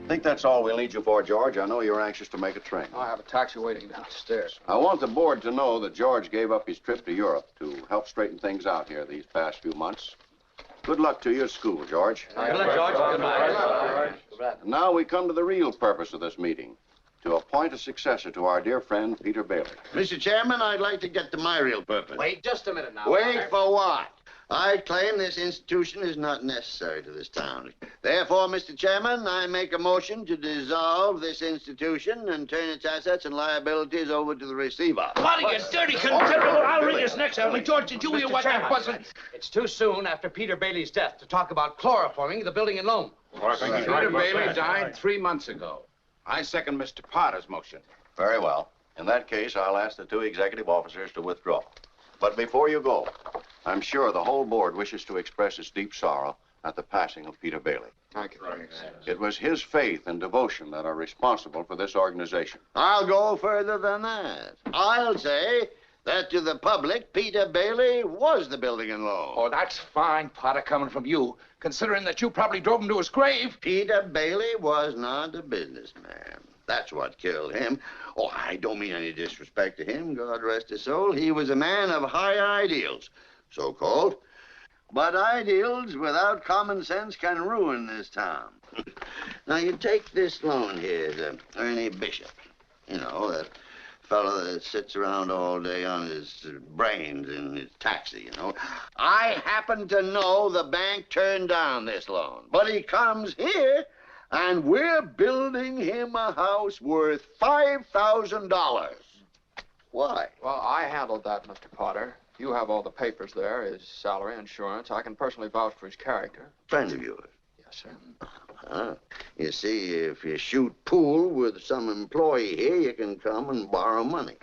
think that's all we'll need you for, George. I know you're anxious to make a train. I have a taxi waiting downstairs. I want the board to know that George gave up his trip to Europe to help straighten things out here these past few months. Good luck to you at school, George. Good luck, George. Good luck. And now we come to the real purpose of this meeting, to appoint a successor to our dear friend, Peter Bailey. Mr. Chairman, I'd like to get to my real purpose. Wait just a minute now. Wait for what? I claim this institution is not necessary to this town. Therefore, Mr. Chairman, I make a motion to dissolve this institution and turn its assets and liabilities over to the receiver. What are you, dirty contemptible? I'll ring his next Ellie. George, did you hear what that was? It's too soon after Peter Bailey's death to talk about chloroforming the building and loan. Peter Bailey died 3 months ago. I second Mr. Potter's motion. Very well. In that case, I'll ask the 2 executive officers to withdraw. But before you go, I'm sure the whole board wishes to express its deep sorrow at the passing of Peter Bailey. Thank you. It was his faith and devotion that are responsible for this organization. I'll go further than that. I'll say that to the public, Peter Bailey was the building and loan. Oh, that's fine, Potter, coming from you, considering that you probably drove him to his grave. Peter Bailey was not a businessman. That's what killed him. Oh, I don't mean any disrespect to him, God rest his soul. He was a man of high ideals, so-called. But ideals without common sense can ruin this town. Now, you take this loan here to Ernie Bishop. You know, that fellow that sits around all day on his brains in his taxi, you know. I happen to know the bank turned down this loan, but he comes here, and we're building him a house worth $5,000. Why? Well, I handled that, Mr. Potter. You have all the papers there, his salary, insurance. I can personally vouch for his character. Friend of yours. Yes, sir. You see, if you shoot pool with some employee here, you can come and borrow money.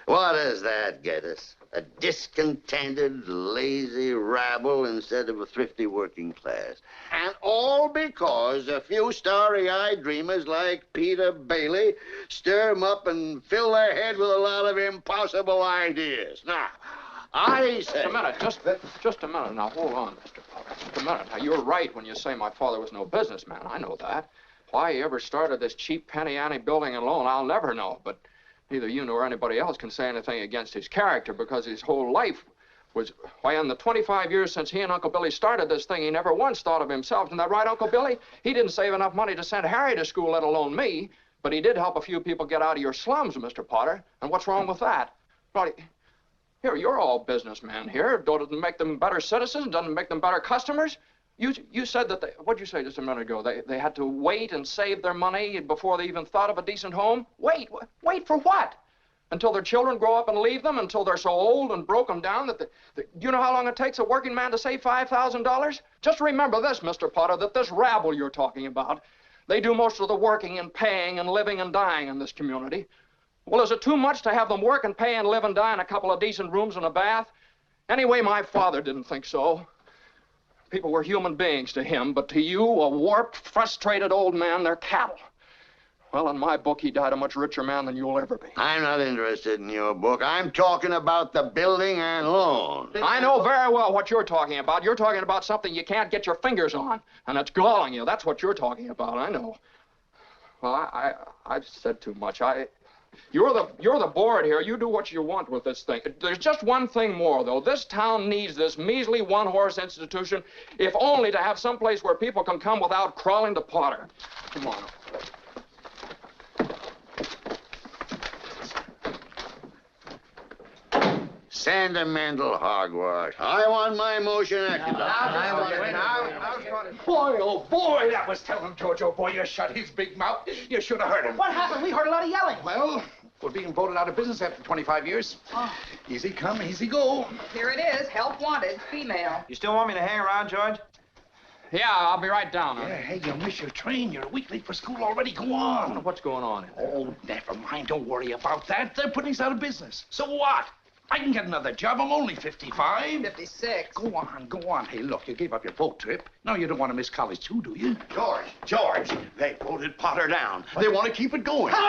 What does that get us? A discontented, lazy rabble instead of a thrifty working class. And all because a few starry-eyed dreamers like Peter Bailey stir 'em up and fill their head with a lot of impossible ideas. Now, I say... Just a minute. Just a minute. Now, hold on, Mr. Potter. Just a minute. Now, you're right when you say my father was no businessman. I know that. Why he ever started this cheap penny-ante building and loan, I'll never know. But neither you nor anybody else can say anything against his character because his whole life was... Why, in the 25 years since he and Uncle Billy started this thing, he never once thought of himself. Isn't that right, Uncle Billy? He didn't save enough money to send Harry to school, let alone me. But he did help a few people get out of your slums, Mr. Potter. And what's wrong with that? Well, here, you're all businessmen here. Doesn't it make them better citizens? Doesn't it make them better customers? You said that what'd you say just a minute ago? They had to wait and save their money before they even thought of a decent home? Wait for what? Until their children grow up and leave them? Until they're so old and broken down that you know how long it takes a working man to save $5,000? Just remember this, Mr. Potter, that this rabble you're talking about, they do most of the working and paying and living and dying in this community. Well, is it too much to have them work and pay and live and die in a couple of decent rooms and a bath? Anyway, my father didn't think so. People were human beings to him, but to you, a warped, frustrated old man, they're cattle. Well, in my book, he died a much richer man than you'll ever be. I'm not interested in your book. I'm talking about the building and loan. I know very well what you're talking about. You're talking about something you can't get your fingers on, and it's galling you. That's what you're talking about, I know. Well, I've said too much. You're the board here. You do what you want with this thing. There's just one thing more, though. This town needs this measly one-horse institution, if only to have some place where people can come without crawling to Potter. Come on. Sentimental hogwash. I want my motion acted on. Boy, oh boy, that was telling George, oh boy, you shut his big mouth. You should have heard him. What happened? We heard a lot of yelling. Well, we're being voted out of business after 25 years. Oh. Easy come, easy go. Here it is, help wanted, female. You still want me to hang around, George? Yeah, I'll be right down. Yeah, hey, you'll miss your train. You're a week late for school already. Go on. What's going on? Oh, never mind. Don't worry about that. They're putting us out of business. So what? I can get another job. I'm only 55. 56. Go on. Hey, look, you gave up your boat trip. Now you don't want to miss college, too, do you? George, they voted Potter down. They want to keep it going. You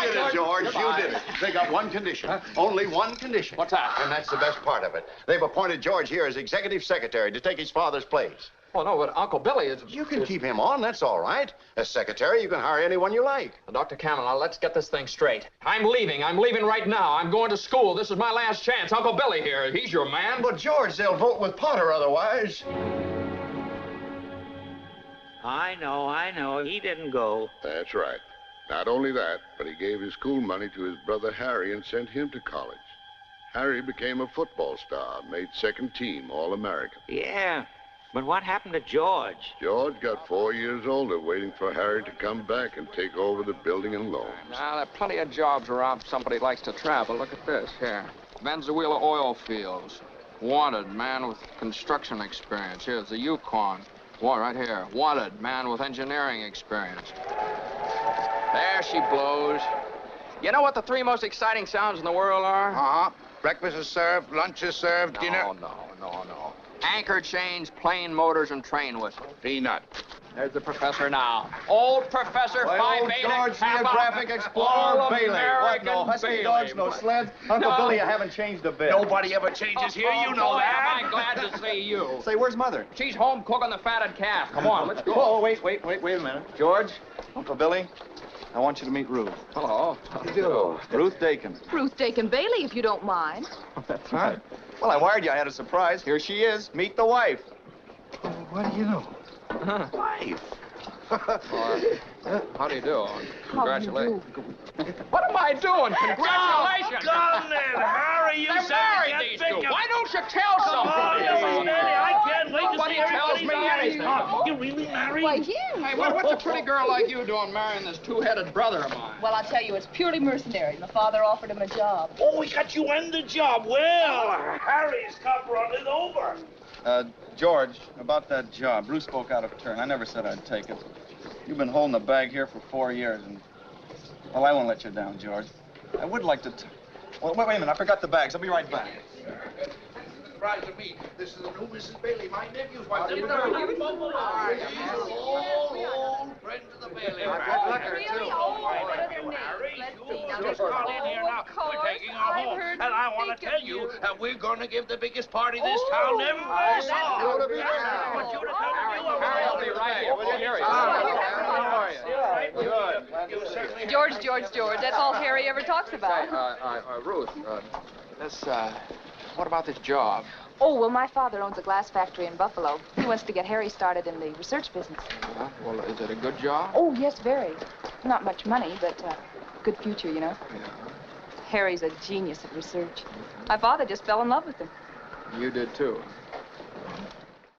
did it, George. You did it. They got one condition. Only one condition. What's that? And that's the best part of it. They've appointed George here as executive secretary to take his father's place. Oh, no, but Uncle Billy is... You can keep him on, that's all right. As secretary, you can hire anyone you like. Dr. Cameron, now let's get this thing straight. I'm leaving. I'm leaving right now. I'm going to school. This is my last chance. Uncle Billy here. He's your man. But, George, they'll vote with Potter otherwise. I know. He didn't go. That's right. Not only that, but he gave his school money to his brother Harry and sent him to college. Harry became a football star, made second team All-American. Yeah, but what happened to George? George got 4 years older, waiting for Harry to come back and take over the building and loans. Now, there are plenty of jobs around if somebody likes to travel. Look at this here. Venezuela oil fields. Wanted, man with construction experience. Here's the Yukon. Right here. Wanted, man with engineering experience. There she blows. You know what the 3 most exciting sounds in the world are? Uh-huh. Breakfast is served, lunch is served, dinner... No. Anchor chains, plane motors, and train whistles. Peanut. There's the professor now. Old Professor Phi Beta George, Kappa. Geographic Explorer Bailey. What, no All-American husky Bailey. dogs, no sleds? Uncle No. Billy, you haven't changed a bit. Nobody ever changes here, you know boy, that. am I glad to see you. Say, where's Mother? She's home cooking the fatted calf. Come on, let's go. Oh, wait a minute. George, Uncle Billy, I want you to meet Ruth. Hello. How do you do? Ruth Dakin. Ruth Dakin Bailey, if you don't mind. That's right. Well, I wired you I had a surprise. Here she is. Meet the wife. What do you know? Wife? How do you do? How do you Congratulations. What am I doing? Congratulations. Come then, Harry, you They're said married, you these can't two. think of- Why don't you tell Come on, somebody? Mrs. Bailey, I can't wait to Nobody see tells everybody's me eyes. anything. Oh, you really married? Why, yeah. Hey, what's a pretty girl like you doing marrying this two-headed brother of mine? Well, I'll tell you, it's purely mercenary. My father offered him a job. Oh, we got you in the job. Well, Harry's cup running over. George, about that job, Bruce spoke out of turn. I never said I'd take it. You've been holding the bag here for 4 years, and... Well, I won't let you down, George. I would like to... Well, wait a minute. I forgot the bags. I'll be right back. Surprise to me. This is the new Mrs. Bailey, my nephew's wife. do you He's do? an old friend of the Bailey. Really? Oh, what are their names? Harry, Let's you see. Now, just got in here now. of course, We're taking her I've home. heard And I them want to speak tell of you you. that we're going to give the biggest party this Oh, town ever that's saw. gonna be I there. want you to come Harry, to Harry, I'll be right here. Will you hear you? How are you? You certainly George, that's all Harry ever talks about. Ruth, what about this job? Oh, well, my father owns a glass factory in Buffalo. He wants to get Harry started in the research business. Well, is it a good job? Oh, yes, very. Not much money, but good future, you know. Yeah. Harry's a genius at research. My father just fell in love with him. You did, too.